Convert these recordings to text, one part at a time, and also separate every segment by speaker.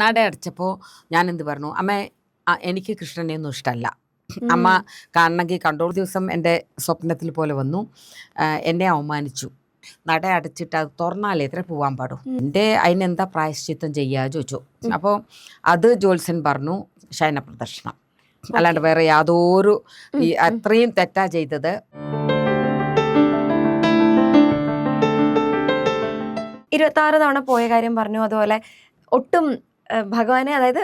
Speaker 1: നട അടച്ചപ്പോൾ ഞാൻ എന്ത് പറഞ്ഞു, അമ്മ എനിക്ക് കൃഷ്ണനെയൊന്നും ഇഷ്ടമല്ല, അമ്മ കാണണമെങ്കിൽ കണ്ടോളൂ. ദിവസം എൻ്റെ സ്വപ്നത്തിൽ പോലെ വന്നു, എന്നെ അവമാനിച്ചു, നട അടച്ചിട്ട് അത് തുറന്നാലേ എത്ര പോകാൻ പാടും, അതിനെന്താ പ്രായശ്ചിത്തം ചെയ്യുക ചോദിച്ചു. അപ്പോൾ അത് ജ്യോത്സ്യൻ പറഞ്ഞു ശയന പ്രദർശനം, അല്ലാണ്ട് വേറെ യാതൊരു അത്രയും തെറ്റാ ചെയ്തത്.
Speaker 2: 26 തവണ പോയ കാര്യം പറഞ്ഞു. അതുപോലെ ഒട്ടും ഭഗവാനെ, അതായത്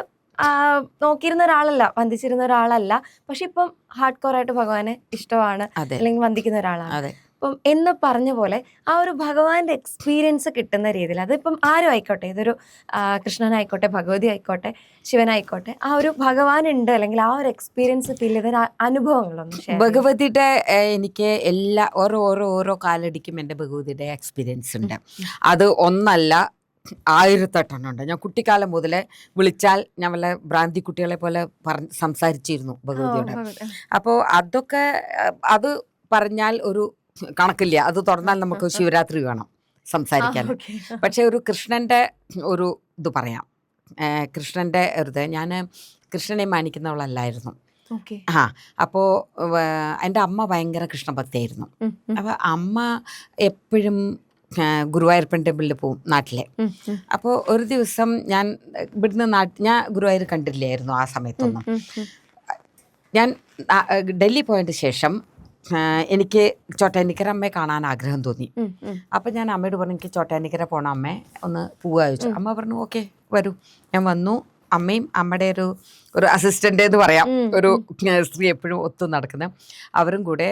Speaker 2: നോക്കിയിരുന്ന ഒരാളല്ല, വന്ദിച്ചിരുന്ന ഒരാളല്ല, പക്ഷെ ഇപ്പം ഹാർഡ് കോർ ആയിട്ട് ഭഗവാനെ ഇഷ്ടമാണ്, അല്ലെങ്കിൽ വന്ദിക്കുന്ന ഒരാളാണ്. അപ്പം എന്ന് പറഞ്ഞ പോലെ ആ ഒരു ഭഗവാന്റെ എക്സ്പീരിയൻസ് കിട്ടുന്ന രീതിയിൽ, അതിപ്പം ആരും ആയിക്കോട്ടെ, ഇതൊരു കൃഷ്ണനായിക്കോട്ടെ, ഭഗവതി ആയിക്കോട്ടെ, ശിവനായിക്കോട്ടെ, ആ ഒരു ഭഗവാൻ ഉണ്ട്, അല്ലെങ്കിൽ ആ ഒരു എക്സ്പീരിയൻസ് ഫീൽ ചെയ്ത അനുഭവങ്ങളൊന്നും.
Speaker 1: ഭഗവതിയുടെ എനിക്ക് ഓരോ കാലടിക്കും എൻ്റെ ഭഗവതിയുടെ എക്സ്പീരിയൻസ് ഉണ്ട്. അത് ഒന്നല്ല, 1008 ഉണ്ട്. ഞാൻ കുട്ടിക്കാലം മുതലേ വിളിച്ചാൽ ഞാൻ വല്ല ഭ്രാന്തി കുട്ടികളെ പോലെ സംസാരിച്ചിരുന്നു ഭഗവതിയോട്. അപ്പോൾ അതൊക്കെ അത് പറഞ്ഞാൽ ഒരു കണക്കില്ല, അത് തുറന്നാൽ നമുക്ക് ശിവരാത്രി വേണം സംസാരിക്കാൻ. പക്ഷെ ഒരു കൃഷ്ണൻ്റെ ഒരു ഇത് പറയാം, കൃഷ്ണൻ്റെ ഒരു ഇത്, ഞാൻ കൃഷ്ണനെ മാനിക്കുന്നവളല്ലായിരുന്നു. അപ്പോൾ എൻ്റെ അമ്മ ഭയങ്കര കൃഷ്ണഭക്തിയായിരുന്നു. അപ്പോൾ അമ്മ എപ്പോഴും ഗുരുവായൂരപ്പൻ ടെമ്പിളിൽ പോവും നാട്ടിലെ. അപ്പോൾ ഒരു ദിവസം ഞാൻ ഇവിടുന്ന് ഞാൻ ഗുരുവായൂർ കണ്ടില്ലായിരുന്നു ആ സമയത്തൊന്നും. ഞാൻ ഡൽഹി പോയതിന് ശേഷം എനിക്ക് ചോട്ടാനിക്കര അമ്മയെ കാണാൻ ആഗ്രഹം തോന്നി. അപ്പം ഞാൻ അമ്മയോട് പറഞ്ഞു, എനിക്ക് ചോട്ടാനിക്കര പോകണം അമ്മേ, ഒന്ന് പോവുക ചോദിച്ചു. അമ്മ പറഞ്ഞു ഓക്കെ വരൂ. ഞാൻ വന്നു. അമ്മയും അമ്മയുടെ ഒരു അസിസ്റ്റൻ്റ് എന്ന് പറയാം, ഒരു സ്ത്രീ എപ്പോഴും ഒത്തു നടക്കുന്ന, അവരും കൂടെ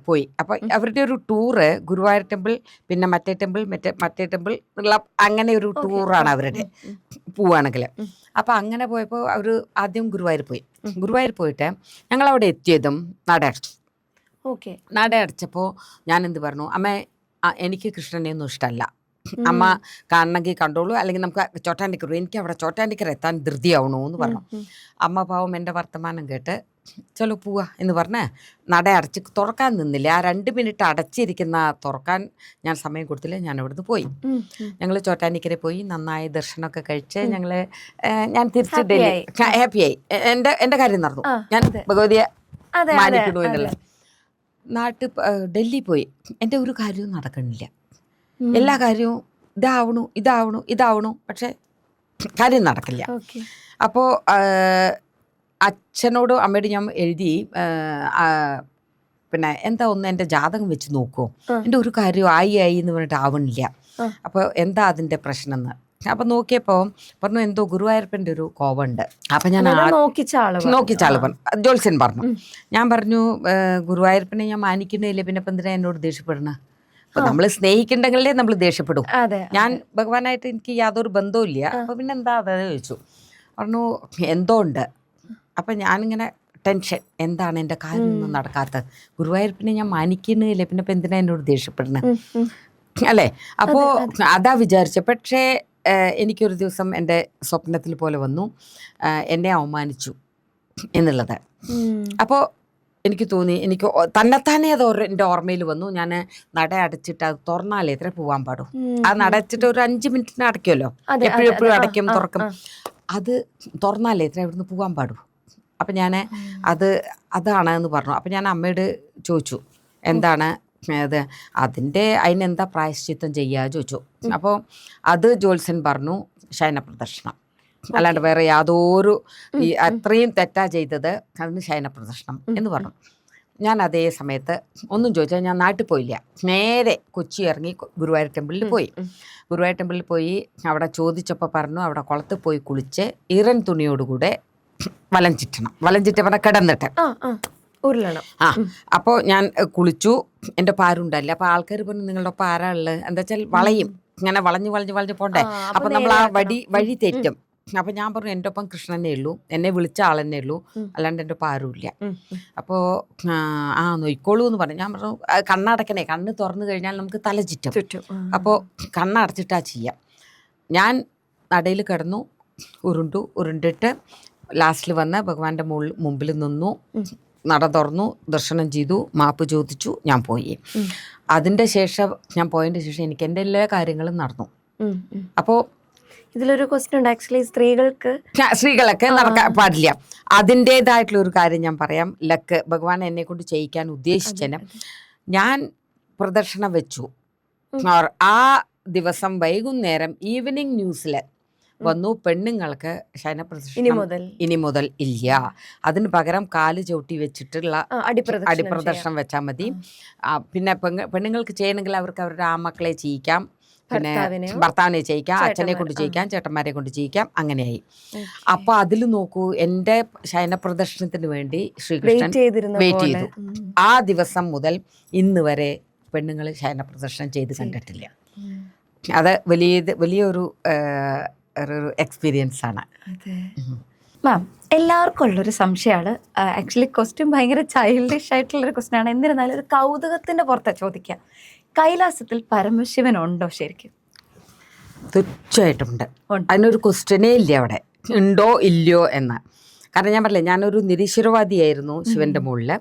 Speaker 1: പോയി. അപ്പം അവരുടെ ഒരു ടൂറ് ഗുരുവായൂർ ടെമ്പിൾ, പിന്നെ മറ്റേ ടെമ്പിൾ, മറ്റേ ടെമ്പിൾ ഉള്ള അങ്ങനെ ഒരു ടൂറാണ് അവരുടെ പോവുകയാണെങ്കിൽ. അപ്പം അങ്ങനെ പോയപ്പോൾ അവർ ആദ്യം ഗുരുവായൂർ പോയി. ഗുരുവായൂർ പോയിട്ട് ഞങ്ങളവിടെ എത്തിയതും നട അടച്ചു. നട അടച്ചപ്പോൾ ഞാൻ എന്ത് പറഞ്ഞു, അമ്മ എനിക്ക് കൃഷ്ണനെയൊന്നും ഇഷ്ടമല്ല, അമ്മ കാണണമെങ്കിൽ കണ്ടോളൂ, അല്ലെങ്കിൽ നമുക്ക് ചോട്ടാനിക്കർ, എനിക്ക് അവിടെ ചോട്ടാനിക്കർ എത്താൻ ധൃതിയാവണോ എന്ന് പറഞ്ഞു. അമ്മ പാവം എൻ്റെ വർത്തമാനം കേട്ട് ചലോ പോവാ എന്ന് പറഞ്ഞ് നട അടച്ച് തുറക്കാൻ നിന്നില്ല. ആ 2 മിനിറ്റ് അടച്ചിരിക്കുന്ന തുറക്കാൻ ഞാൻ സമയം കൊടുത്തില്ല. ഞാൻ അവിടുന്ന് പോയി. ഞങ്ങൾ ചോട്ടാനിക്കരെ പോയി, നന്നായി ദർശനമൊക്കെ കഴിച്ച് ഞാൻ തിരിച്ച് ഡൽഹി ഹാപ്പിയായി. എൻ്റെ കാര്യം നടന്നു. ഞാൻ ഭഗവതിയെ മാനിക്കണു എന്നുള്ള ഡൽഹി പോയി. എൻ്റെ ഒരു കാര്യവും നടക്കണില്ല. എല്ലാ കാര്യവും ഇതാവണു, പക്ഷെ കാര്യം നടക്കില്ല. അപ്പോൾ അച്ഛനോടും അമ്മയോടും ഞാൻ എഴുതി, പിന്നെ എന്താ ഒന്ന് എൻ്റെ ജാതകം വെച്ച് നോക്കുമോ, എൻ്റെ ഒരു കാര്യം ആയി എന്ന് പറഞ്ഞിട്ട് ആവണില്ല, അപ്പോൾ എന്താ അതിൻ്റെ പ്രശ്നം എന്ന്. അപ്പം നോക്കിയപ്പോൾ പറഞ്ഞു എന്തോ ഗുരുവായൂരപ്പൻ്റെ ഒരു കോവുണ്ട്. അപ്പം ഞാൻ നോക്കിച്ച ആള് പറഞ്ഞു, ജ്യോത്സ്യൻ പറഞ്ഞു. ഞാൻ പറഞ്ഞു ഗുരുവായൂരപ്പനെ ഞാൻ മാനിക്കുന്നില്ല, പിന്നെ ഇപ്പം എന്തിനാ എന്നോട് ദേഷ്യപ്പെടണ? അപ്പൊ നമ്മൾ സ്നേഹിക്കണ്ടെങ്കിലേ നമ്മൾ ദേഷ്യപ്പെടും. ഞാൻ ഭഗവാനായിട്ട് എനിക്ക് യാതൊരു ബന്ധവും ഇല്ല, അപ്പൊ പിന്നെ എന്താ അതെ ചോദിച്ചു. പറഞ്ഞു എന്തോ ഉണ്ട്. അപ്പം ഞാനിങ്ങനെ ടെൻഷൻ, എന്താണ് എൻ്റെ കാര്യമൊന്നും നടക്കാത്തത്, ഗുരുവായൂരപ്പനെ ഞാൻ മാനിക്കുന്നില്ല, പിന്നെ ഇപ്പം എന്തിനാ എന്നോട് ദേഷ്യപ്പെടണ അല്ലേ? അപ്പോൾ അതാ വിചാരിച്ച. പക്ഷേ എനിക്കൊരു ദിവസം എൻ്റെ സ്വപ്നത്തിൽ പോലെ വന്നു, എന്നെ അവമാനിച്ചു എന്നുള്ളത്. അപ്പോൾ എനിക്ക് തോന്നി, എനിക്ക് തന്നെത്താനെ അത് എൻ്റെ ഓർമ്മയിൽ വന്നു. ഞാൻ നട അടച്ചിട്ട് അത് തുറന്നാലേ എത്ര പോകാൻ പാടും, ആ നട അടച്ചിട്ട് ഒരു 5 മിനിറ്റിന് അടയ്ക്കുമല്ലോ, എപ്പോഴും അടയ്ക്കും തുറക്കും, അത് തുറന്നാലേ എത്ര ഇവിടുന്ന് പോകാൻ പാടും. അപ്പം ഞാൻ അതാണ് എന്ന് പറഞ്ഞു. അപ്പം ഞാൻ അമ്മയോട് ചോദിച്ചു, എന്താണ് അത്, അതിനെന്താ പ്രായശ്ചിത്തം ചെയ്യുക ചോദിച്ചു. അപ്പോൾ അത് ജ്യോത്സ്യൻ പറഞ്ഞു ശയന പ്രദർശനം, അല്ലാണ്ട് വേറെ യാതൊരു അത്രയും തെറ്റാ ചെയ്തത്, അതിന് ശയന പ്രദർശനം എന്ന് പറഞ്ഞു. ഞാൻ അതേ സമയത്ത് ഒന്നും ചോദിച്ചാൽ ഞാൻ നാട്ടിൽ പോയില്ല, നേരെ കൊച്ചി ഇറങ്ങി ഗുരുവായൂർ ടെമ്പിളിൽ പോയി. ഗുരുവായൂർ ടെമ്പിളിൽ പോയി അവിടെ ചോദിച്ചപ്പോൾ പറഞ്ഞു, അവിടെ കുളത്തിൽ പോയി കുളിച്ച് ഈറൻ തുണിയോടുകൂടെ വലം ചുറ്റണം, കിടന്നിട്ട്
Speaker 2: ഉരുളണം.
Speaker 1: അപ്പോൾ ഞാൻ കുളിച്ചു. എൻ്റെ പാരുണ്ടല്ലേ, അപ്പോൾ ആൾക്കാർ പറഞ്ഞു നിങ്ങളുടെ ഒപ്പം ആരാ ഉള്ളത്, എന്താ വെച്ചാൽ വളയും, ഇങ്ങനെ വളഞ്ഞ് പോണ്ടേ, അപ്പം നമ്മൾ ആ വഴി തെറ്റും. അപ്പം ഞാൻ പറഞ്ഞു എൻ്റെ ഒപ്പം കൃഷ്ണനെ ഉള്ളൂ, എന്നെ വിളിച്ച ആളെന്നെ ഉള്ളൂ, അല്ലാണ്ട് എൻ്റെ ഒപ്പം ആരുമില്ല. അപ്പോൾ നോയിക്കോളൂ എന്ന് പറഞ്ഞു. ഞാൻ പറഞ്ഞു കണ്ണടക്കണേ, കണ്ണ് തുറന്നു കഴിഞ്ഞാൽ നമുക്ക് തല ചുറ്റും, അപ്പോൾ കണ്ണടച്ചിട്ടാ ചെയ്യാം. ഞാൻ നടയിൽ കിടന്നു, ഉരുണ്ടിട്ട് ലാസ്റ്റിൽ വന്ന് ഭഗവാന്റെ മുമ്പിൽ നിന്നു, നട തുറന്നു, ദർശനം ചെയ്തു, മാപ്പ് ചോദിച്ചു, ഞാൻ പോയി. അതിൻ്റെ ശേഷം ഞാൻ പോയതിൻ്റെ ശേഷം എനിക്ക് എൻ്റെ എല്ലാ കാര്യങ്ങളും നടന്നു. അപ്പോൾ
Speaker 2: ഇതിലൊരു ക്വസ്റ്റ്യൻ ഉണ്ട് ആക്ച്വലി
Speaker 1: സ്ത്രീകളൊക്കെ നടക്കാൻ പാടില്ല. അതിൻ്റെതായിട്ടുള്ള ഒരു കാര്യം ഞാൻ പറയാം. ലക്ക് ഭഗവാൻ എന്നെ കൊണ്ട് ചെയ്യിക്കാൻ ഉദ്ദേശിച്ചതിന് ഞാൻ പ്രദർശനം വെച്ചു. ആ ദിവസം വൈകുന്നേരം ഈവനിങ് ന്യൂസിൽ വന്നു, പെണ്ണുങ്ങൾക്ക് ശയനപ്രദർശനം ഇനി മുതൽ ഇല്ല, അതിന് പകരം കാല് ചവിട്ടി വെച്ചിട്ടുള്ള അടിപ്രദർശനം വെച്ചാൽ മതി. പിന്നെ പെണ്ണുങ്ങൾക്ക് ചെയ്യണമെങ്കിൽ അവർക്ക് അവരുടെ ആമക്കളെ ചെയ്യിക്കാം, പിന്നെ ഭർത്താവിനെ ചെയ്യിക്കാം, അച്ഛനെ കൊണ്ട് ചെയ്യിക്കാം, ചേട്ടന്മാരെ കൊണ്ട് ചെയ്യിക്കാം, അങ്ങനെയായി. അപ്പൊ അതിൽ നോക്കൂ, എൻ്റെ ശയനപ്രദർശനത്തിന് വേണ്ടി ശ്രീകൃഷ്ണൻ വെയിറ്റ് ചെയ്തു. ആ ദിവസം മുതൽ ഇന്ന് വരെ പെണ്ണുങ്ങൾ ശയനപ്രദർശനം ചെയ്ത് കണ്ടിട്ടില്ല. അത് വലിയൊരു എക്സ്പീരിയൻസ് ആണ്.
Speaker 2: മാം, എല്ലാവർക്കും ഉള്ളൊരു സംശയമാണ്. ആക്ച്വലി ക്വസ്റ്റ്യൻ ഭയങ്കര ചൈൽഡിഷ് ആയിട്ടുള്ളൊരു ക്വസ്റ്റ്യൻ ആണ്. എന്നിരുന്നാലും ഒരു കൗതുകത്തിന്റെ പുറത്ത് ചോദിക്കാം, കൈലാസത്തിൽ പരമശിവൻ ഉണ്ടോ ശരിക്കും?
Speaker 1: തീർച്ചയായിട്ടും ഉണ്ട്. അതിനൊരു ക്വസ്റ്റ്യനേ ഇല്ല അവിടെ ഉണ്ടോ ഇല്ലയോ എന്ന്. കാരണം ഞാൻ പറഞ്ഞില്ലേ, ഞാനൊരു നിരീശ്വരവാദിയായിരുന്നു ശിവന്റെ മുകളിൽ.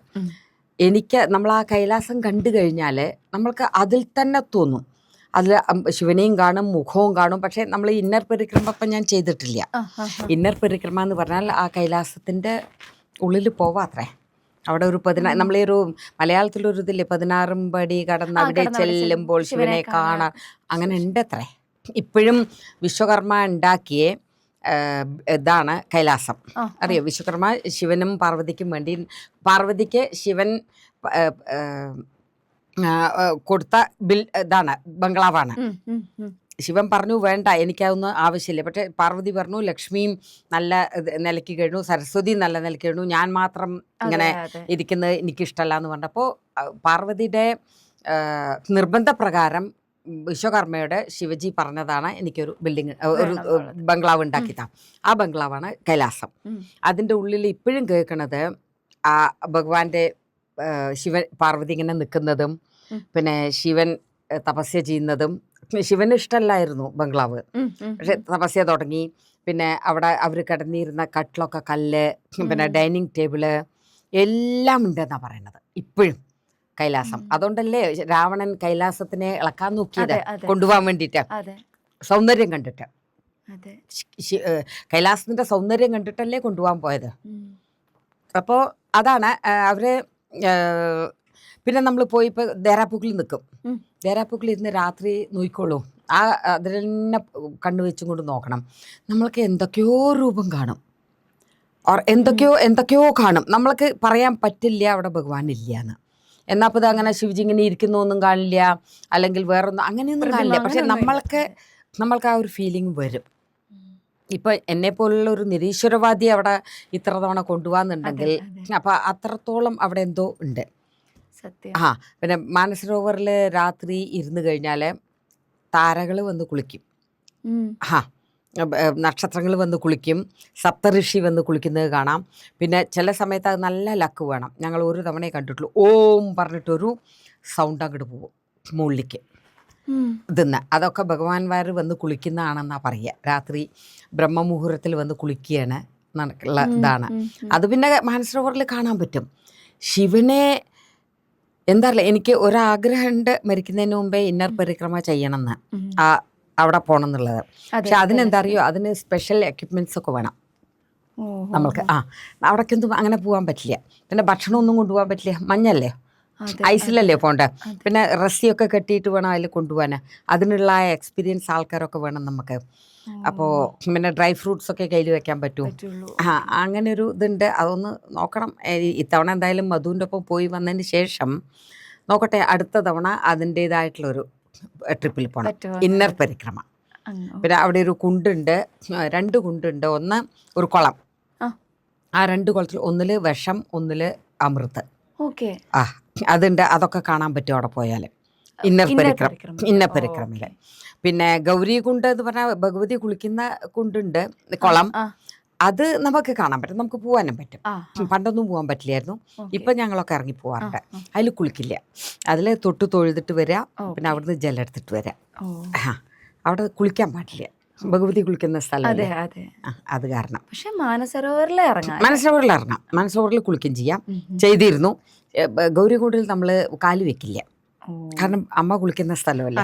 Speaker 1: എനിക്ക് നമ്മൾ ആ കൈലാസം കണ്ടു കഴിഞ്ഞാൽ നമ്മൾക്ക് അതിൽ തന്നെ തോന്നും, അതിൽ ശിവനെയും കാണും, മുഖവും കാണും. പക്ഷേ നമ്മൾ ഇന്നർ പരിക്രമ ഇപ്പം ഞാൻ ചെയ്തിട്ടില്ല. ഇന്നർ പരിക്രമ എന്ന് പറഞ്ഞാൽ ആ കൈലാസത്തിൻ്റെ ഉള്ളിൽ പോവാത്രേ. അവിടെ ഒരു നമ്മളീ ഒരു മലയാളത്തിലൊരു ഇതില്ലേ, 16 പടി കടന്ന് അവിടെ ചെല്ലുമ്പോൾ ശിവനെ കാണാൻ, അങ്ങനെ ഉണ്ട് അത്രേ. ഇപ്പോഴും വിശ്വകർമ്മ ഉണ്ടാക്കിയ ഇതാണ് കൈലാസം. അറിയോ, വിശ്വകർമ്മ ശിവനും പാർവതിക്കും വേണ്ടി, പാർവതിക്ക് ശിവൻ കൊടുത്ത ഇതാണ്, ബംഗ്ലാവാണ്. ശിവൻ പറഞ്ഞു വേണ്ട, എനിക്കതൊന്നും ആവശ്യമില്ല. പക്ഷേ പാർവതി പറഞ്ഞു ലക്ഷ്മിയും നല്ല നിലയ്ക്ക് കഴിഞ്ഞു, സരസ്വതി നല്ല നിലയ്ക്ക് കഴിഞ്ഞു, ഞാൻ മാത്രം ഇങ്ങനെ ഇരിക്കുന്നത് എനിക്കിഷ്ടമല്ല എന്ന് പറഞ്ഞപ്പോൾ പാർവതിയുടെ നിർബന്ധപ്രകാരം വിശ്വകർമ്മയുടെ ശിവജി പറഞ്ഞതാണ് എനിക്കൊരു ഒരു ബംഗ്ലാവ് ഉണ്ടാക്കിയതാണ്. ആ ബംഗ്ലാവാണ് കൈലാസം. അതിൻ്റെ ഉള്ളിൽ ഇപ്പോഴും കേൾക്കണത് ആ ഭഗവാന്റെ ശിവൻ പാർവതി ഇങ്ങനെ നിൽക്കുന്നതും, പിന്നെ ശിവൻ തപസ്യ ചെയ്യുന്നതും. ശിവന് ഇഷ്ടമല്ലായിരുന്നു ബംഗ്ലാവ്, പക്ഷെ തപസ്യ തുടങ്ങി. പിന്നെ അവിടെ അവർ കിടന്നിരുന്ന കട്ടിലൊക്കെ കല്ല്, പിന്നെ ഡൈനിങ് ടേബിള് എല്ലാം ഉണ്ടെന്നാണ് പറയണത് ഇപ്പോഴും കൈലാസം. അതുകൊണ്ടല്ലേ രാവണൻ കൈലാസത്തിനെ ഇളക്കാൻ നോക്കിയത്, കൊണ്ടുപോകാൻ വേണ്ടിയിട്ട്, സൗന്ദര്യം കണ്ടിട്ട്. കൈലാസത്തിന്റെ സൗന്ദര്യം കണ്ടിട്ടല്ലേ കൊണ്ടുപോകാൻ പോയത്. അപ്പോൾ അതാണ് അവര്. പിന്നെ നമ്മൾ പോയി ഇപ്പോൾ ദേരാപ്പൂക്കിൽ നിൽക്കും. ദേരാപ്പൂക്കിൽ ഇരുന്ന് രാത്രി നോക്കിക്കോളൂ, ആ അതിൽ തന്നെ കണ്ണു വെച്ചും കൊണ്ട് നോക്കണം. നമ്മൾക്ക് എന്തൊക്കെയോ രൂപം കാണും, എന്തൊക്കെയോ കാണും. നമ്മൾക്ക് പറയാൻ പറ്റില്ല അവിടെ ഭഗവാൻ ഇല്ല എന്ന്. എന്നാൽ അപ്പോൾ ഇത് അങ്ങനെ ശിവജി ഇങ്ങനെ ഇരിക്കുന്നൊന്നും കാണില്ല, അല്ലെങ്കിൽ വേറൊന്നും അങ്ങനെയൊന്നും കാണില്ല. പക്ഷെ നമ്മൾക്ക് ആ ഒരു ഫീലിംഗ് വരും. ഇപ്പം എന്നെപ്പോലുള്ള ഒരു നിരീശ്വരവാദി അവിടെ ഇത്ര തവണ കൊണ്ടുപോകാന്നുണ്ടെങ്കിൽ അപ്പം അത്രത്തോളം അവിടെ എന്തോ ഉണ്ട്. ആ പിന്നെ മാനസരോവറിൽ രാത്രി ഇരുന്ന് കഴിഞ്ഞാൽ താരകൾ വന്ന് കുളിക്കും, നക്ഷത്രങ്ങൾ വന്ന് കുളിക്കും, സപ്തഋഷി വന്ന് കുളിക്കുന്നത് കാണാം. പിന്നെ ചില സമയത്ത് അത് നല്ല ലക്ക് വേണം. ഞങ്ങൾ ഒരു തവണയെ കണ്ടിട്ടുള്ളൂ, ഓം പറഞ്ഞിട്ടൊരു സൗണ്ട് അങ്ങോട്ട് പോകും മുകളിലേക്ക് ഇതെന്ന്. അതൊക്കെ ഭഗവാൻമാർ വന്ന് കുളിക്കുന്നതാണെന്നാണ് പറയുക. രാത്രി ബ്രഹ്മമുഹൂർത്തത്തിൽ വന്ന് കുളിക്കുകയാണ് ഉള്ള ഇതാണ്. അത് പിന്നെ മാനസരോവറിൽ കാണാൻ പറ്റും. ശിവനെ എന്താ പറയുക, എനിക്ക് ഒരാഗ്രഹമുണ്ട് മരിക്കുന്നതിന് മുമ്പേ ഇന്നർ പരിക്രമ ചെയ്യണമെന്ന്, അവിടെ പോകണം എന്നുള്ളത്. പക്ഷെ അതിനെന്താ അറിയോ, അതിന് സ്പെഷ്യൽ എക്യുപ്മെൻറ്റ്സ് ഒക്കെ വേണം നമ്മൾക്ക്. അവിടേക്കൊന്നും അങ്ങനെ പോകാൻ പറ്റില്ല. പിന്നെ ഭക്ഷണമൊന്നും കൊണ്ടുപോകാൻ പറ്റില്ല, മഞ്ഞല്ലേ, ഐസിലല്ലേ പോകണ്ടേ. പിന്നെ റസ്സിയൊക്കെ കെട്ടിയിട്ട് വേണം അതിൽ കൊണ്ടുപോകാൻ. അതിനുള്ള എക്സ്പീരിയൻസ് ആൾക്കാരൊക്കെ വേണം നമുക്ക്. അപ്പോൾ പിന്നെ ഡ്രൈ ഫ്രൂട്ട്സ് ഒക്കെ കയ്യിൽ വെക്കാൻ പറ്റും. അങ്ങനെ ഒരു ഇതുണ്ട്, അതൊന്ന് നോക്കണം. ഇത്തവണ എന്തായാലും മധുവിൻ്റെ ഒപ്പം പോയി വന്നതിന് ശേഷം നോക്കട്ടെ, അടുത്ത തവണ അതിൻ്റേതായിട്ടുള്ളൊരു ട്രിപ്പിൽ പോകണം, ഇന്നർ പരിക്രമ. പിന്നെ അവിടെ ഒരു കുണ്ടുണ്ട്, 2 കുണ്ടുണ്ട്. ഒന്ന് ഒരു കുളം, ആ 2 കുളത്തിൽ ഒന്നിൽ വിഷം, ഒന്നിൽ അമൃത്. അതുണ്ട്, അതൊക്കെ കാണാൻ പറ്റും അവിടെ പോയാൽ ഇന്നർ പരിക്രമയിൽ. പിന്നെ ഗൗരി കുണ്ട് എന്ന് പറഞ്ഞാൽ ഭഗവതി കുളിക്കുന്ന കുണ്ടുണ്ട്, കുളം. അത് നമുക്ക് കാണാൻ പറ്റും, നമുക്ക് പോകാനും പറ്റും. പണ്ടൊന്നും പോകാൻ പറ്റില്ലായിരുന്നു, ഇപ്പം ഞങ്ങളൊക്കെ ഇറങ്ങി പോകാറുണ്ട്. അതിൽ കുളിക്കില്ല, അതിൽ തൊട്ട് തൊഴുതിട്ട് വരിക, പിന്നെ അവിടുന്ന് ജലം എടുത്തിട്ട് വരാം. അവിടെ കുളിക്കാൻ പാടില്ല, ഭഗവതി കുളിക്കുന്ന സ്ഥലമല്ലേ, അത് കാരണം.
Speaker 2: പക്ഷെ മാനസരോവറിൽ ഇറങ്ങാം,
Speaker 1: മാനസരോവറിൽ കുളിക്കുകയും ചെയ്യാം, ചെയ്തിരുന്നു. ഗൗരികുണ്ടിൽ നമ്മൾ കാല് വെക്കില്ല, കാരണം അമ്മ കുളിക്കുന്ന സ്ഥലമല്ലേ,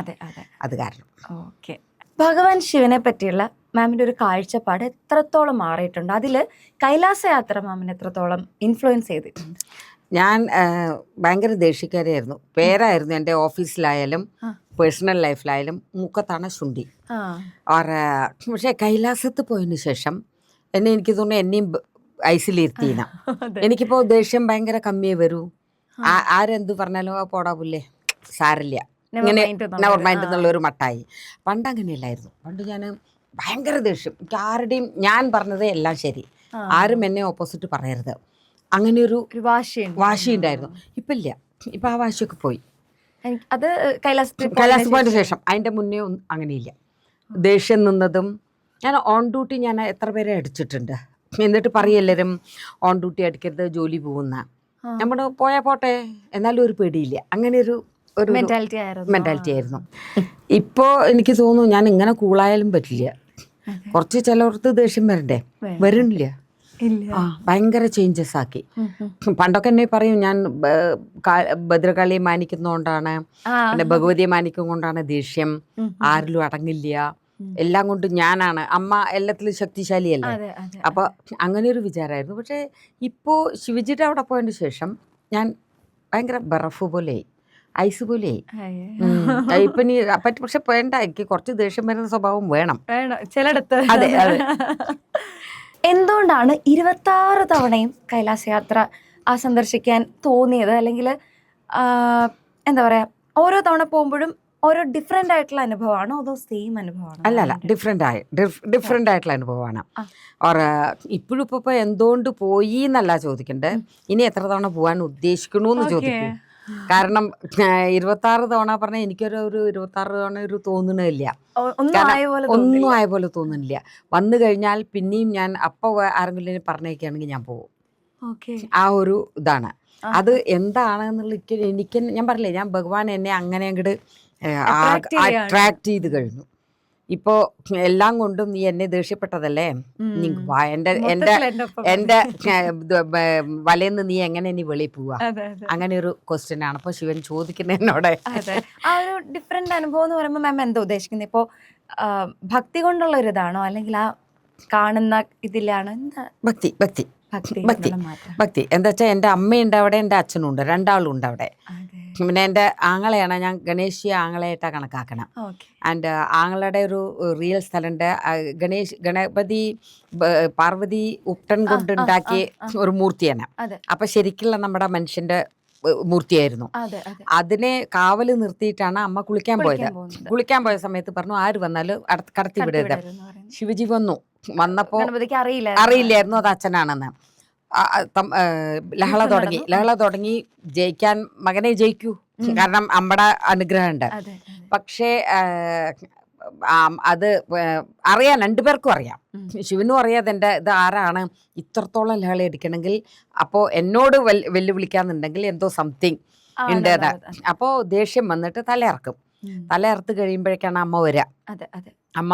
Speaker 1: അത് കാരണം.
Speaker 2: ഭഗവാൻ ശിവനെ പറ്റിയുള്ള മാമിന്റെ ഒരു കാഴ്ചപ്പാട് എത്രത്തോളം മാറിയിട്ടുണ്ട്? അതില് കൈലാസയാത്ര മാമിനെ എത്രത്തോളം ഇൻഫ്ലുവൻസ് ചെയ്തിട്ടുണ്ട്?
Speaker 1: ഞാൻ ഭയങ്കര ദേഷ്യക്കാരിയായിരുന്നു. പേരായിരുന്നു എൻ്റെ ഓഫീസിലായാലും പേഴ്സണൽ ലൈഫിലായാലും മൂക്കത്താണ് ശുണ്ടി. പക്ഷേ കൈലാസത്ത് പോയതിന് ശേഷം എനിക്ക് തോന്നുന്നു എന്നെയും ഐസിലിരുത്തിന. എനിക്കിപ്പോൾ ദേഷ്യം ഭയങ്കര കമ്മിയേ വരൂ. ആരെന്ത് പറഞ്ഞാലും പോടാ പുല്ലേ സാരില്ല, ഇങ്ങനെ നെവർ മൈൻഡ് എന്നുള്ളൊരു മട്ടായി. പണ്ട് അങ്ങനെയല്ലായിരുന്നു. പണ്ട് ഞാൻ ഭയങ്കര ദേഷ്യം. എനിക്ക് ആരുടെയും ഞാൻ പറഞ്ഞത് എല്ലാം ശരി, ആരും എന്നെ ഓപ്പോസിറ്റ് പറയരുത്, അങ്ങനെ ഒരു വാശി ഉണ്ടായിരുന്നു. ഇപ്പം ഇല്ല. ഇപ്പം ആ വാശിയൊക്കെ പോയി.
Speaker 2: അത് കൈലാസത്ത്
Speaker 1: പോയതിന് ശേഷം. അതിൻ്റെ മുന്നേ ഒന്നും അങ്ങനെയില്ല. ദേഷ്യം നിന്നതും ഞാൻ ഓൺ ഡ്യൂട്ടി ഞാൻ എത്ര പേരെ അടിച്ചിട്ടുണ്ട്. എന്നിട്ട് പറയെല്ലാവരും ഓൺ ഡ്യൂട്ടി അടിക്കരുത്, ജോലി പോകുന്ന. നമ്മൾ പോയാൽ പോട്ടെ, എന്നാലും ഒരു പേടിയില്ല. അങ്ങനെ ഒരു മെൻറ്റാലിറ്റി ആയിരുന്നു. ഇപ്പോൾ എനിക്ക് തോന്നുന്നു ഞാൻ ഇങ്ങനെ കൂളായാലും പറ്റില്ല. കുറച്ച് ചിലർക്ക് ദേഷ്യം വരണ്ടേ, വരുന്നില്ല. ഭയങ്കര ചേഞ്ചസ് ആക്കി. പണ്ടൊക്കെ എന്നെ പറയും ഞാൻ ഭദ്രകാളിയെ മാനിക്കുന്നതുകൊണ്ടാണ്, പിന്നെ ഭഗവതിയെ മാനിക്കുന്നതുകൊണ്ടാണ് ദേഷ്യം, ആരിലും അടങ്ങില്ല, എല്ലാം കൊണ്ട് ഞാനാണ് അമ്മ, എല്ലാത്തിലും ശക്തിശാലിയല്ലേ. അപ്പോൾ അങ്ങനെ ഒരു വിചാരമായിരുന്നു. പക്ഷേ ഇപ്പോൾ ശിവജിയുടെ അവിടെ പോയതിന് ശേഷം ഞാൻ ഭയങ്കര ബറഫ് പോലെയായി, ഐസ് പോലെയായി. ഇപ്പം നീ പക്ഷെ വേണ്ട, എനിക്ക് കുറച്ച് ദേഷ്യം വരുന്ന സ്വഭാവം വേണം
Speaker 2: ചിലടത്ത്.
Speaker 1: അതെ അതെ.
Speaker 2: എന്തുകൊണ്ടാണ് 26 തവണയും കൈലാസയാത്ര സന്ദർശിക്കാൻ തോന്നിയത്? അല്ലെങ്കിൽ എന്താ പറയാ, ഓരോ തവണ പോകുമ്പോഴും ഓരോ ഡിഫറെന്റ് ആയിട്ടുള്ള അനുഭവമാണോ അതോ സെയിം അനുഭവമാണോ?
Speaker 1: അല്ല, ഡിഫറെന്റ് ആയിട്ടുള്ള അനുഭവമാണ്. ഇപ്പോഴും ഇപ്പൊ എന്തുകൊണ്ട് പോയി എന്നല്ല ചോദിക്കണ്ടേ, ഇനി എത്ര തവണ പോകാൻ ഉദ്ദേശിക്കണോന്ന് ചോദിക്കും. കാരണം 26 തവണ പറഞ്ഞാൽ എനിക്കൊരു 26 തവണ ഒരു തോന്നണില്ല, ഒന്നും ആയ പോലെ തോന്നുന്നില്ല. വന്നു കഴിഞ്ഞാൽ പിന്നെയും ഞാൻ അപ്പോൾ ആരെങ്കിലും പറഞ്ഞേക്കുകയാണെങ്കിൽ ഞാൻ പോകും. ആ ഒരു ഇതാണ്. അത് എന്താണെന്നുള്ള എനിക്ക് ഞാൻ പറഞ്ഞില്ലേ, ഞാൻ ഭഗവാൻ എന്നെ അങ്ങനെ അങ്ങോട്ട് അട്രാക്ട് ചെയ്ത് കഴിഞ്ഞു. ഇപ്പോൾ എല്ലാം കൊണ്ടും നീ എന്നെ ദേഷ്യപ്പെട്ടതല്ലേ, നീ വാ, എൻ്റെ വലയെന്ന് നീ എങ്ങനെ നീ വെളിയിൽ പോവാ, അങ്ങനെ ഒരു ക്വസ്റ്റ്യൻ ആണ് ഇപ്പോൾ ശിവൻ ചോദിക്കുന്നത് എന്നോട്.
Speaker 2: ആ ഒരു ഡിഫറെന്റ് അനുഭവം എന്ന് പറയുമ്പോൾ മാം എന്താ ഉദ്ദേശിക്കുന്നത്? ഇപ്പോൾ ഭക്തി കൊണ്ടുള്ള ഒരു ഇതാണോ, അല്ലെങ്കിൽ ആ കാണുന്ന ഇതിലാണ്? എന്താ
Speaker 1: ഭക്തി എന്താ വെച്ചാൽ എൻ്റെ അമ്മയുണ്ട് അവിടെ, എൻ്റെ അച്ഛനും ഉണ്ട്, രണ്ടാളും ഉണ്ട് അവിടെ. പിന്നെ എൻ്റെ ആങ്ങളെയാണ്, ഞാൻ ഗണേശിയെ ആങ്ങളെയായിട്ടാണ് കണക്കാക്കണം. ആൻഡ് ആങ്ങളുടെ ഒരു റിയൽ സ്ഥലമുണ്ട്, ഗണപതി പാർവതി ഉപ്പൻ കൊണ്ടുണ്ടാക്കിയ ഒരു മൂർത്തിയാണ്. അപ്പൊ ശരിക്കുള്ള നമ്മുടെ മനുഷ്യന്റെ മൂർത്തിയായിരുന്നു. അതിനെ കാവല് നിർത്തിയിട്ടാണ് അമ്മ കുളിക്കാൻ പോയത്. കുളിക്കാൻ പോയ സമയത്ത് പറഞ്ഞു ആര് വന്നാലും കടത്തി വിടരുത്. ശിവജി വന്നപ്പോ അറിയില്ലായിരുന്നു അത് അച്ഛനാണെന്ന്. ലഹള തുടങ്ങി ജയിക്കാൻ, മകനെ ജയിക്കൂ, കാരണം അമ്മയുടെ അനുഗ്രഹമുണ്ട്. പക്ഷേ അത് അറിയാൻ രണ്ടുപേർക്കും അറിയാം, ശിവനും അറിയാതെ എൻ്റെ ഇത് ആരാണ് ഇത്രത്തോളം ലഹള അടിക്കണമെങ്കിൽ, അപ്പോൾ എന്നോട് വെല്ലുവിളിക്കാന്നുണ്ടെങ്കിൽ എന്തോ സംതിങ് ഉണ്ട്. അപ്പോൾ ദേഷ്യം വന്നിട്ട് തലയർത്ത് കഴിയുമ്പോഴേക്കാണ് അമ്മ വരിക. അമ്മ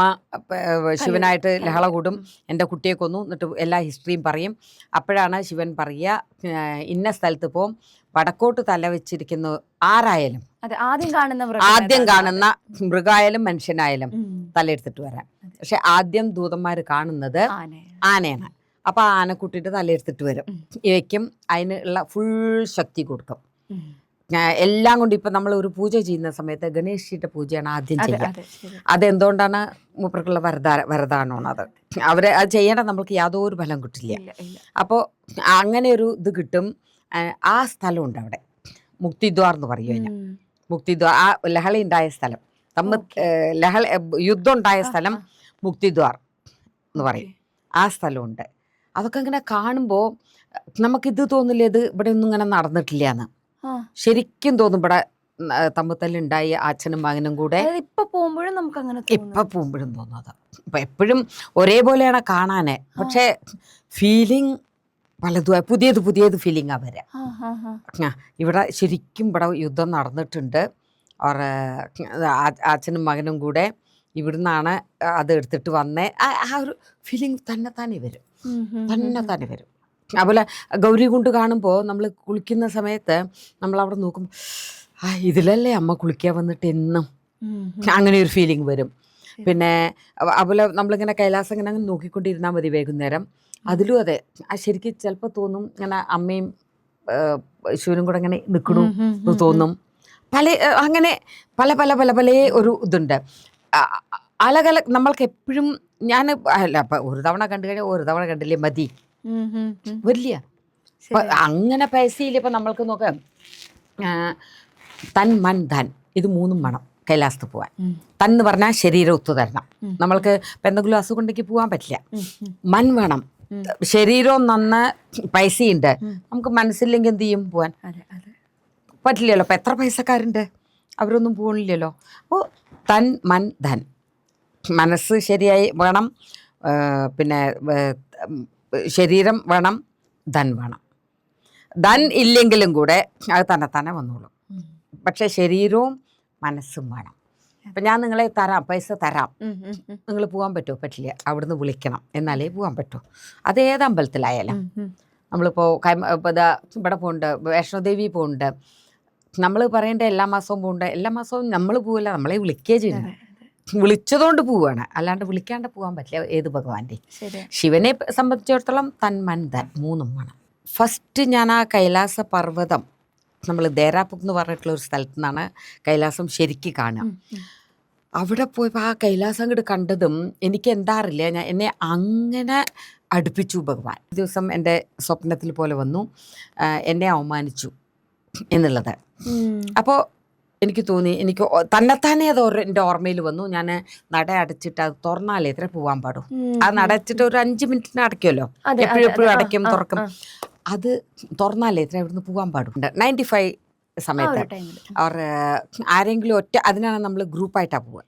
Speaker 1: ശിവനായിട്ട് ലഹള കൂടും, എൻ്റെ കുട്ടിയെ കൊന്നു, എന്നിട്ട് എല്ലാ ഹിസ്റ്ററിയും പറയും. അപ്പോഴാണ് ശിവൻ പറയുക, ഇന്ന സ്ഥലത്ത് പോവും, വടക്കോട്ട് തല വെച്ചിരിക്കുന്ന ആരായാലും, ആദ്യം കാണുന്ന മൃഗായാലും മനുഷ്യനായാലും തലയെടുത്തിട്ട് വരാം. പക്ഷെ ആദ്യം ദൂതന്മാർ കാണുന്നത് ആനയാണ്. അപ്പൊ ആനക്കുട്ടിയുടെ തലയെടുത്തിട്ട് വരും, ഇവയ്ക്കും അതിനുള്ള ഫുൾ ശക്തി കൊടുക്കും. എല്ലാം കൊണ്ട് ഇപ്പം നമ്മൾ ഒരു പൂജ ചെയ്യുന്ന സമയത്ത് ഗണേശിയുടെ പൂജയാണ് ആദ്യം ചെയ്യുക. അതെന്തുകൊണ്ടാണ്? മൂപ്പർക്കുള്ള വരദാനമാണ് അത്. അവരെ അത് ചെയ്യേണ്ട നമ്മൾക്ക് യാതൊരു ഫലം കിട്ടില്ല. അപ്പോൾ അങ്ങനെ ഒരു ഇത് കിട്ടും. ആ സ്ഥലമുണ്ട് അവിടെ, മുക്തിദ്വാർ എന്ന് പറയും അതിന്. മുക്തിദ്വാർ, ആ ലഹള ഉണ്ടായ സ്ഥലം, യുദ്ധം ഉണ്ടായ സ്ഥലം മുക്തിദ്വാർ എന്ന് പറയും. ആ സ്ഥലമുണ്ട്. അതൊക്കെ ഇങ്ങനെ കാണുമ്പോൾ നമുക്കിത് തോന്നില്ല, ഇത് ഇവിടെ ഒന്നും ഇങ്ങനെ നടന്നിട്ടില്ല എന്ന്. ശരിക്കും തോന്നും ഇവിടെ തമ്മിത്തല്ലുണ്ടായി അച്ഛനും മകനും കൂടെ.
Speaker 2: ഇപ്പൊ പോകുമ്പോഴും നമുക്ക് അങ്ങനെ,
Speaker 1: ഇപ്പൊ പോകുമ്പോഴും തോന്നുന്നത്. ഇപ്പൊ എപ്പോഴും ഒരേപോലെയാണ് കാണാന്, പക്ഷെ ഫീലിംഗ് പലതും പുതിയത് ഫീലിംഗ് ആ വരെ. ഇവിടെ ശരിക്കും ഇവിടെ യുദ്ധം നടന്നിട്ടുണ്ട്. അച്ഛനും മകനും കൂടെ ഇവിടുന്നാണ് അത് എടുത്തിട്ട് വന്നേ. ആ ഒരു ഫീലിംഗ് തന്നെത്താനെ വരും. അതുപോലെ ഗൗരികുണ്ട് കാണുമ്പോൾ നമ്മൾ കുളിക്കുന്ന സമയത്ത് നമ്മളവിടെ നോക്കുമ്പോൾ ഇതിലല്ലേ അമ്മ കുളിക്കാൻ വന്നിട്ട് എന്നും, അങ്ങനെ ഒരു ഫീലിംഗ് വരും. പിന്നെ അതുപോലെ നമ്മളിങ്ങനെ കൈലാസം ഇങ്ങനെ അങ്ങ് നോക്കിക്കൊണ്ടിരുന്നാൽ മതി വൈകുന്നേരം. അതിലും അതെ, ശരിക്കും ചിലപ്പോൾ തോന്നും ഇങ്ങനെ അമ്മയും ശിവനും കൂടെ ഇങ്ങനെ നിൽക്കണു തോന്നും. അങ്ങനെ പല പല പല പല ഒരു ഇതുണ്ട്. അലകല നമ്മൾക്ക് എപ്പോഴും ഞാൻ അല്ല അപ്പം ഒരു തവണ കണ്ടു കഴിഞ്ഞാൽ ഒരു തവണ കണ്ടില്ലേ മതി, വലിയ അങ്ങനെ പൈസയില്ല. ഇപ്പം നമ്മൾക്ക് നോക്കാം, തൻ മൻ ധൻ ഇത് മൂന്നും വേണം കൈലാസത്ത് പോകാൻ. തൻ എന്ന് പറഞ്ഞാൽ ശരീരം ഒത്തുതരണം. നമ്മൾക്ക് ഇപ്പം എന്തെങ്കിലും അസുഖം ഉണ്ടെങ്കിൽ പോകാൻ പറ്റില്ല. മൻ വേണം, ശരീരവും നന്ന് പൈസയുണ്ട്. നമുക്ക് മനസ്സില്ലെങ്കിൽ എന്ത് ചെയ്യും, പോകാൻ പറ്റില്ലല്ലോ. അപ്പം എത്ര പൈസക്കാരുണ്ട്, അവരൊന്നും പോകണില്ലല്ലോ. അപ്പോൾ തൻ മൻ ധൻ, മനസ്സ് ശരിയായി വേണം, പിന്നെ ശരീരം വേണം, ധൻ വേണം. ധൻ ഇല്ലെങ്കിലും കൂടെ അത് തന്നെ വന്നോളും. പക്ഷെ ശരീരവും മനസ്സും വേണം. അപ്പം ഞാൻ നിങ്ങളെ തരാം, പൈസ തരാം, നിങ്ങൾ പോകാൻ പറ്റുമോ? പറ്റില്ല. അവിടുന്ന് വിളിക്കണം, എന്നാലേ പോകാൻ പറ്റൂ. അത് ഏത് അമ്പലത്തിലായാലും. നമ്മളിപ്പോൾ ഇവിടെ പോകുന്നുണ്ട്, വൈഷ്ണോദേവി പോകുന്നുണ്ട്, നമ്മൾ പറയേണ്ട എല്ലാ മാസവും പോകണ്ട. എല്ലാ മാസവും നമ്മൾ പോവില്ല, നമ്മളെ വിളിക്കുകയും ചെയ്യുന്നു. വിളിച്ചതുകൊണ്ട് പോവുകയാണ്, അല്ലാണ്ട് വിളിക്കാണ്ട് പോകാൻ പറ്റില്ല ഏത് ഭഗവാന്റെ. ശിവനെ സംബന്ധിച്ചിടത്തോളം തൻ മൻ ധൻ മൂന്നും വേണം. ഫസ്റ്റ് ഞാൻ ആ കൈലാസ പർവ്വതം, നമ്മൾ ദേരാപുക് എന്ന് പറഞ്ഞിട്ടുള്ള ഒരു സ്ഥലത്തു നിന്നാണ് കൈലാസം ശരിക്കും കാണുക. അവിടെ പോയപ്പോൾ ആ കൈലാസം അങ്ങോട്ട് കണ്ടതും എനിക്ക് എന്താ അറിയില്ല, എന്നെ അങ്ങനെ അടുപ്പിച്ചു ഭഗവാൻ. ഒരു ദിവസം എൻ്റെ സ്വപ്നത്തിൽ പോലെ വന്നു, എന്നെ അവമാനിച്ചു എന്നുള്ളത്. അപ്പോൾ എനിക്ക് തോന്നി, എനിക്ക് തന്നെത്താനെ അത് എൻ്റെ ഓർമ്മയിൽ വന്നു. ഞാൻ നട അടച്ചിട്ട് അത് തുറന്നാലേ എത്ര പോകാൻ പാടും. ആ നട അടച്ചിട്ട് ഒരു 5 മിനിറ്റിന് അടയ്ക്കുമല്ലോ, എപ്പോഴും അടയ്ക്കും തുറക്കും. അത് തുറന്നാലേ എത്ര ഇവിടുന്ന് പോകാൻ പാടുണ്ട്. 95 സമയത്ത് അവർ ആരെങ്കിലും അതിനാണ് നമ്മൾ ഗ്രൂപ്പായിട്ടാണ് പോവുക.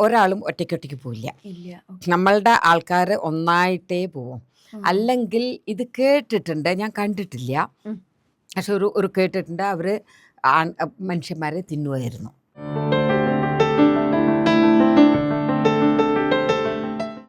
Speaker 1: ഒരാളും ഒറ്റയ്ക്ക് പോവില്ല. നമ്മളുടെ ആൾക്കാർ ഒന്നായിട്ടേ പോവും. അല്ലെങ്കിൽ ഇത് കേട്ടിട്ടുണ്ട്, ഞാൻ കണ്ടിട്ടില്ല, പക്ഷെ ഒരു കേട്ടിട്ടുണ്ട്, അവർ മനുഷ്യന്മാരെ തിന്നുമായിരുന്നു.